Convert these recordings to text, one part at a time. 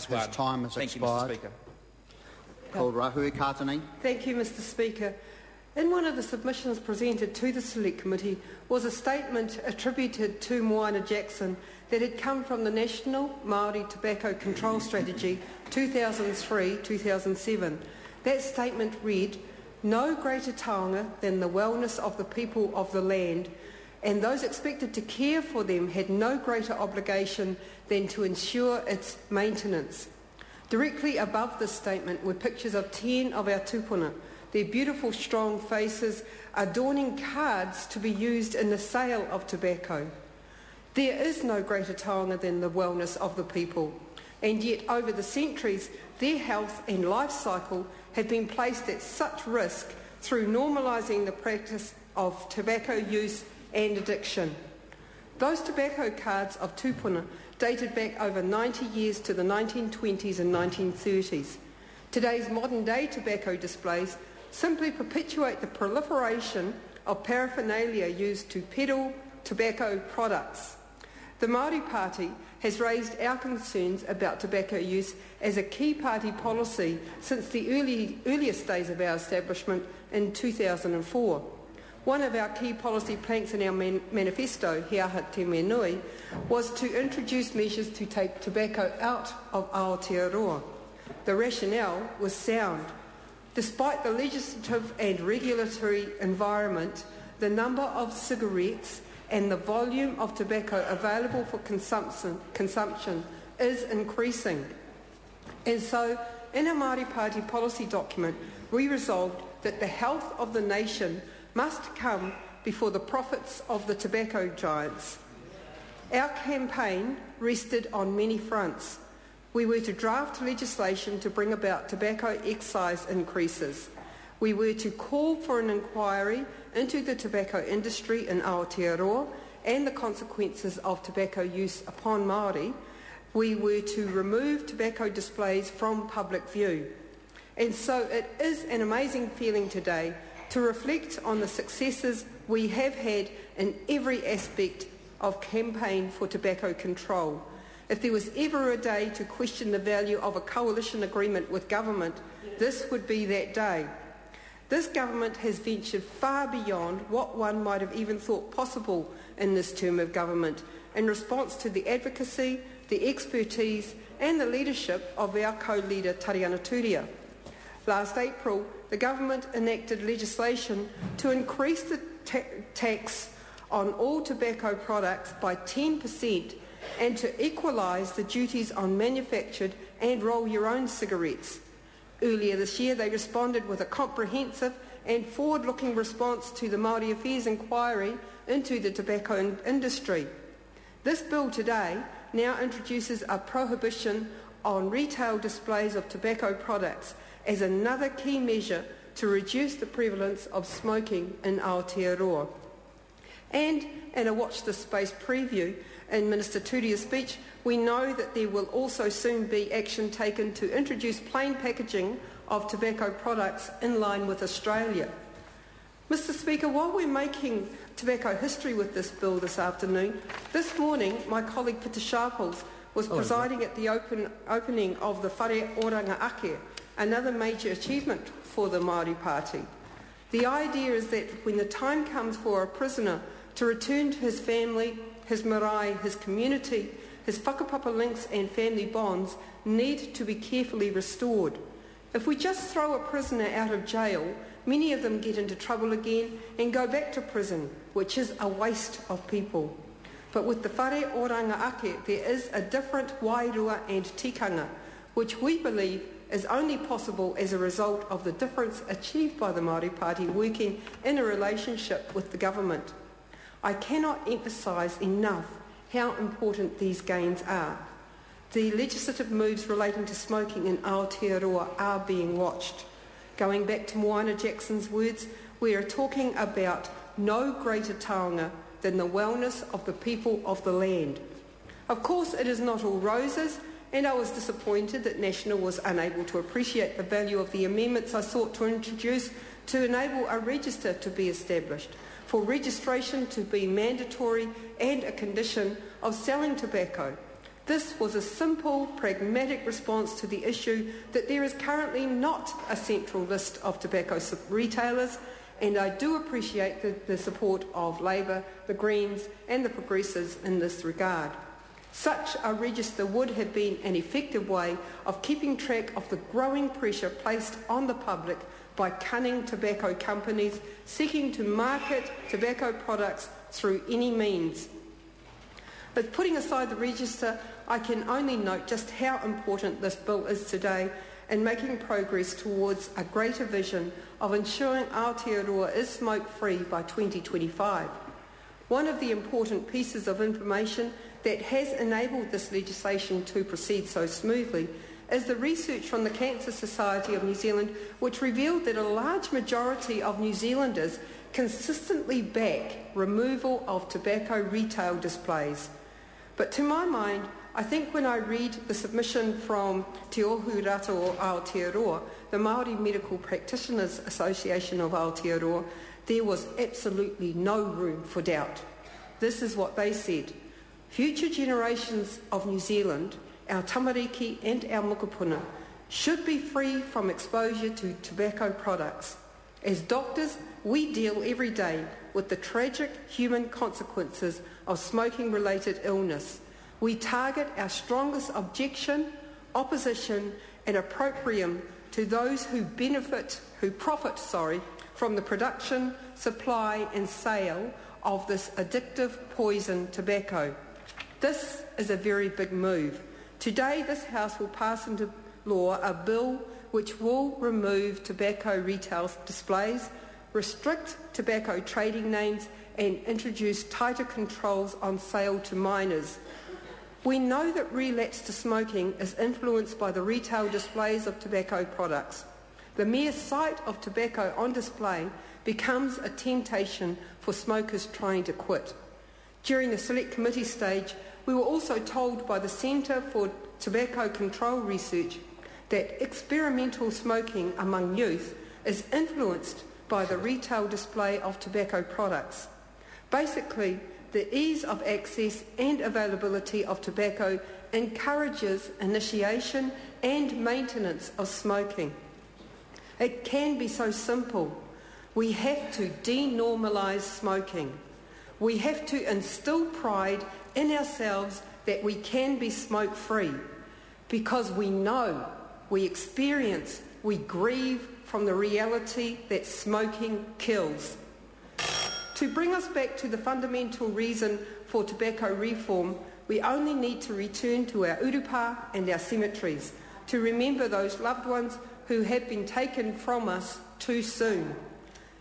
His time has Thank expired. You, Mr. Speaker. Called Rahul Kartani. Thank you, Mr. Speaker. In one of the submissions presented to the Select Committee was a statement attributed to Moana Jackson that had come from the National Māori Tobacco Control Strategy 2003-2007. That statement read, "No greater taonga than the wellness of the people of the land, and those expected to care for them had no greater obligation than to ensure its maintenance." Directly above this statement were pictures of 10 of our tupuna, their beautiful strong faces adorning cards to be used in the sale of tobacco. There is no greater taonga than the wellness of the people, and yet over the centuries their health and life cycle have been placed at such risk through normalising the practice of tobacco use and addiction. Those tobacco cards of tupuna dated back over 90 years to the 1920s and 1930s. Today's modern-day tobacco displays simply perpetuate the proliferation of paraphernalia used to peddle tobacco products. The Māori Party has raised our concerns about tobacco use as a key party policy since the earliest days of our establishment in 2004. One of our key policy planks in our manifesto, He Aha Te Me Nui, was to introduce measures to take tobacco out of Aotearoa. The rationale was sound. Despite the legislative and regulatory environment, the number of cigarettes and the volume of tobacco available for consumption is increasing. And so, in our Māori Party policy document, we resolved that the health of the nation must come before the profits of the tobacco giants. Our campaign rested on many fronts. We were to draft legislation to bring about tobacco excise increases. We were to call for an inquiry into the tobacco industry in Aotearoa and the consequences of tobacco use upon Māori. We were to remove tobacco displays from public view. And so it is an amazing feeling today to reflect on the successes we have had in every aspect of campaign for tobacco control. If there was ever a day to question the value of a coalition agreement with government, this would be that day. This government has ventured far beyond what one might have even thought possible in this term of government in response to the advocacy, the expertise and the leadership of our co-leader Tariana Turia. Last April, the government enacted legislation to increase the tax on all tobacco products by 10% and to equalise the duties on manufactured and roll-your-own cigarettes. Earlier this year, they responded with a comprehensive and forward-looking response to the Māori Affairs inquiry into the tobacco industry. This bill today now introduces a prohibition on retail displays of tobacco products as another key measure to reduce the prevalence of smoking in Aotearoa. And in a Watch This Space preview in Minister Turia's speech, we know that there will also soon be action taken to introduce plain packaging of tobacco products in line with Australia. Mr. Speaker, while we're making tobacco history with this bill this afternoon, this morning my colleague Peter Sharples was presiding at the opening of the Whare Oranga Ake, another major achievement for the Māori Party. The idea is that when the time comes for a prisoner to return to his family, his marae, his community, his whakapapa links and family bonds need to be carefully restored. If we just throw a prisoner out of jail, many of them get into trouble again and go back to prison, which is a waste of people. But with the Whare Oranga Ake, there is a different wairua and tikanga, which we believe is only possible as a result of the difference achieved by the Māori Party working in a relationship with the government. I cannot emphasise enough how important these gains are. The legislative moves relating to smoking in Aotearoa are being watched. Going back to Moana Jackson's words, we are talking about no greater taonga than the wellness of the people of the land. Of course, it is not all roses, and I was disappointed that National was unable to appreciate the value of the amendments I sought to introduce to enable a register to be established, for registration to be mandatory and a condition of selling tobacco. This was a simple, pragmatic response to the issue that there is currently not a central list of tobacco retailers, and I do appreciate the support of Labour, the Greens and the Progressives in this regard. Such a register would have been an effective way of keeping track of the growing pressure placed on the public by cunning tobacco companies seeking to market tobacco products through any means. But putting aside the register, I can only note just how important this bill is today in making progress towards a greater vision of ensuring Aotearoa is smoke-free by 2025. One of the important pieces of information that has enabled this legislation to proceed so smoothly is the research from the Cancer Society of New Zealand, which revealed that a large majority of New Zealanders consistently back removal of tobacco retail displays. But to my mind, I think when I read the submission from Te Ohu Rata o Aotearoa, the Māori Medical Practitioners Association of Aotearoa, there was absolutely no room for doubt. This is what they said: future generations of New Zealand, our tamariki and our mokopuna, should be free from exposure to tobacco products. As doctors, we deal every day with the tragic human consequences of smoking-related illness. We target our strongest objection, opposition and opprobrium to those who profit from the production, supply and sale of this addictive poison tobacco. This is a very big move. Today this House will pass into law a bill which will remove tobacco retail displays, restrict tobacco trading names and introduce tighter controls on sale to minors. We know that relapse to smoking is influenced by the retail displays of tobacco products. The mere sight of tobacco on display becomes a temptation for smokers trying to quit. During the Select Committee stage, we were also told by the Centre for Tobacco Control Research that experimental smoking among youth is influenced by the retail display of tobacco products. Basically, the ease of access and availability of tobacco encourages initiation and maintenance of smoking. It can be so simple. We have to denormalise smoking. We have to instill pride in ourselves that we can be smoke-free, because we know, we experience, we grieve from the reality that smoking kills. To bring us back to the fundamental reason for tobacco reform, we only need to return to our urupa and our cemeteries to remember those loved ones who have been taken from us too soon.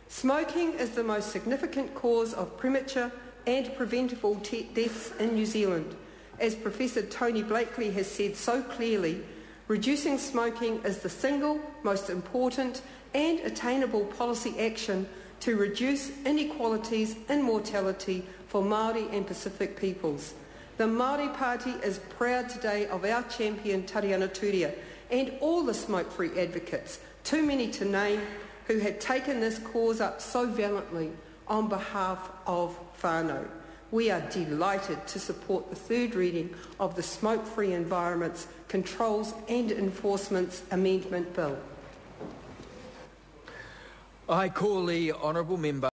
Smoking is the most significant cause of premature and preventable deaths in New Zealand. As Professor Tony Blakely has said so clearly, reducing smoking is the single most important and attainable policy action to reduce inequalities in mortality for Māori and Pacific peoples. The Māori Party is proud today of our champion Tariana Turia and all the smoke-free advocates, too many to name, who have taken this cause up so valiantly on behalf of whānau. We are delighted to support the third reading of the Smoke-Free Environments, Controls and Enforcements Amendment Bill. I call the honourable member